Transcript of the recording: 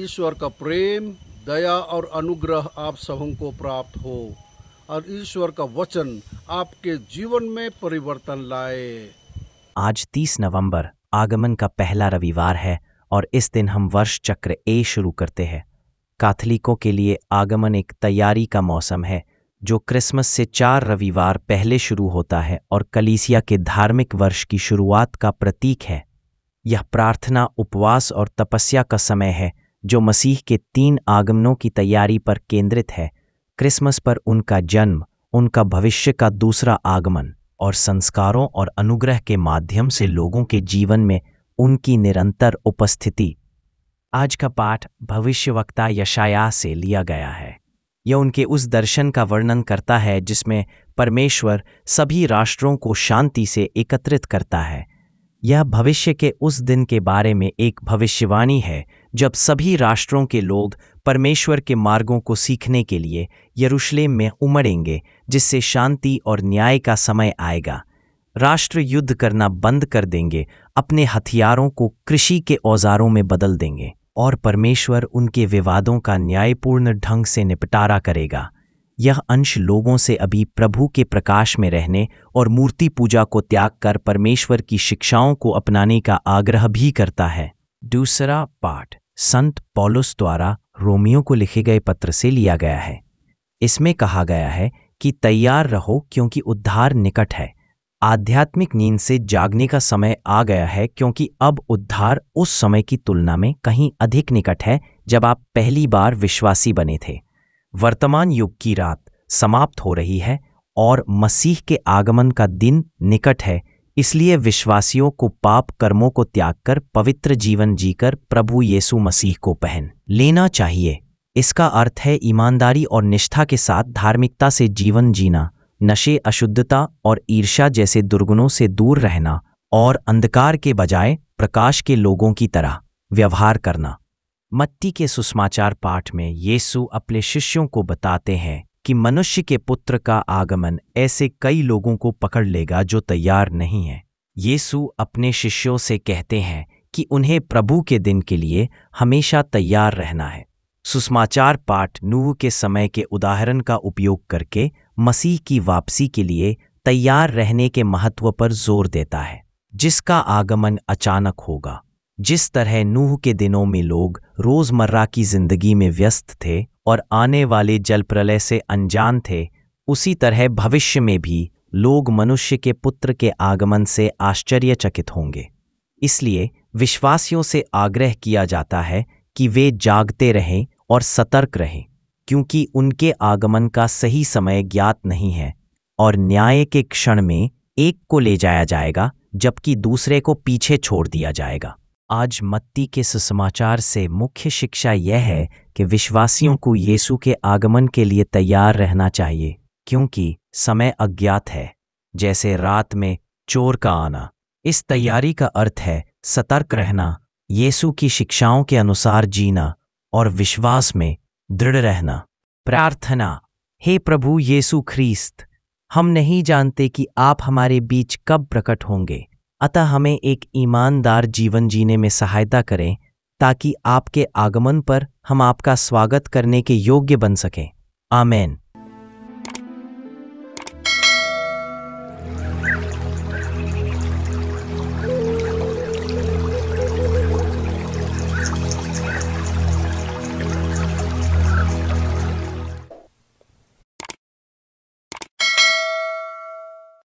ईश्वर का प्रेम, दया और अनुग्रह आप सबों को प्राप्त हो और ईश्वर का वचन आपके जीवन में परिवर्तन लाए। आज 30 नवंबर आगमन का पहला रविवार है और इस दिन हम वर्ष चक्र ए शुरू करते हैं। कैथोलिकों के लिए आगमन एक तैयारी का मौसम है जो क्रिसमस से 4 रविवार पहले शुरू होता है और कलीसिया के धार्मिक वर्ष की शुरुआत का प्रतीक है। यह प्रार्थना, उपवास और तपस्या का समय है जो मसीह के 3 आगमनों की तैयारी पर केंद्रित है। क्रिसमस पर उनका जन्म, उनका भविष्य का दूसरा आगमन और संस्कारों और अनुग्रह के माध्यम से लोगों के जीवन में उनकी निरंतर उपस्थिति। आज का पाठ भविष्यवक्ता यशायाह से लिया गया है। यह उनके उस दर्शन का वर्णन करता है जिसमें परमेश्वर सभी राष्ट्रों को शांति से एकत्रित करता है। यह भविष्य के उस दिन के बारे में एक भविष्यवाणी है जब सभी राष्ट्रों के लोग परमेश्वर के मार्गों को सीखने के लिए यरूशलेम में उमड़ेंगे, जिससे शांति और न्याय का समय आएगा। राष्ट्र युद्ध करना बंद कर देंगे, अपने हथियारों को कृषि के औजारों में बदल देंगे और परमेश्वर उनके विवादों का न्यायपूर्ण ढंग से निपटारा करेगा। यह अंश लोगों से अभी प्रभु के प्रकाश में रहने और मूर्ति पूजा को त्याग कर परमेश्वर की शिक्षाओं को अपनाने का आग्रह भी करता है। दूसरा पाठ संत पौलुस द्वारा रोमियो को लिखे गए पत्र से लिया गया है। इसमें कहा गया है कि तैयार रहो क्योंकि उद्धार निकट है। आध्यात्मिक नींद से जागने का समय आ गया है, क्योंकि अब उद्धार उस समय की तुलना में कहीं अधिक निकट है जब आप पहली बार विश्वासी बने थे। वर्तमान युग की रात समाप्त हो रही है और मसीह के आगमन का दिन निकट है। इसलिए विश्वासियों को पाप कर्मों को त्याग कर पवित्र जीवन जीकर प्रभु यीशु मसीह को पहन लेना चाहिए। इसका अर्थ है ईमानदारी और निष्ठा के साथ धार्मिकता से जीवन जीना, नशे, अशुद्धता और ईर्ष्या जैसे दुर्गुणों से दूर रहना और अंधकार के बजाय प्रकाश के लोगों की तरह व्यवहार करना। मत्ती के सुसमाचार पाठ में यीशु अपने शिष्यों को बताते हैं कि मनुष्य के पुत्र का आगमन ऐसे कई लोगों को पकड़ लेगा जो तैयार नहीं हैं। यीशु अपने शिष्यों से कहते हैं कि उन्हें प्रभु के दिन के लिए हमेशा तैयार रहना है। सुसमाचार पाठ नूह के समय के उदाहरण का उपयोग करके मसीह की वापसी के लिए तैयार रहने के महत्व पर जोर देता है, जिसका आगमन अचानक होगा। जिस तरह नूह के दिनों में लोग रोजमर्रा की जिंदगी में व्यस्त थे और आने वाले जल प्रलय से अनजान थे, उसी तरह भविष्य में भी लोग मनुष्य के पुत्र के आगमन से आश्चर्यचकित होंगे। इसलिए विश्वासियों से आग्रह किया जाता है कि वे जागते रहें और सतर्क रहें, क्योंकि उनके आगमन का सही समय ज्ञात नहीं है और न्याय के क्षण में एक को ले जाया जाएगा जबकि दूसरे को पीछे छोड़ दिया जाएगा। आज मत्ती के सुसमाचार से मुख्य शिक्षा यह है कि विश्वासियों को यीशु के आगमन के लिए तैयार रहना चाहिए, क्योंकि समय अज्ञात है, जैसे रात में चोर का आना। इस तैयारी का अर्थ है सतर्क रहना, यीशु की शिक्षाओं के अनुसार जीना और विश्वास में दृढ़ रहना। प्रार्थना। हे प्रभु यीशु ख्रीस्त, हम नहीं जानते कि आप हमारे बीच कब प्रकट होंगे, अतः हमें एक ईमानदार जीवन जीने में सहायता करें ताकि आपके आगमन पर हम आपका स्वागत करने के योग्य बन सकें। आमीन।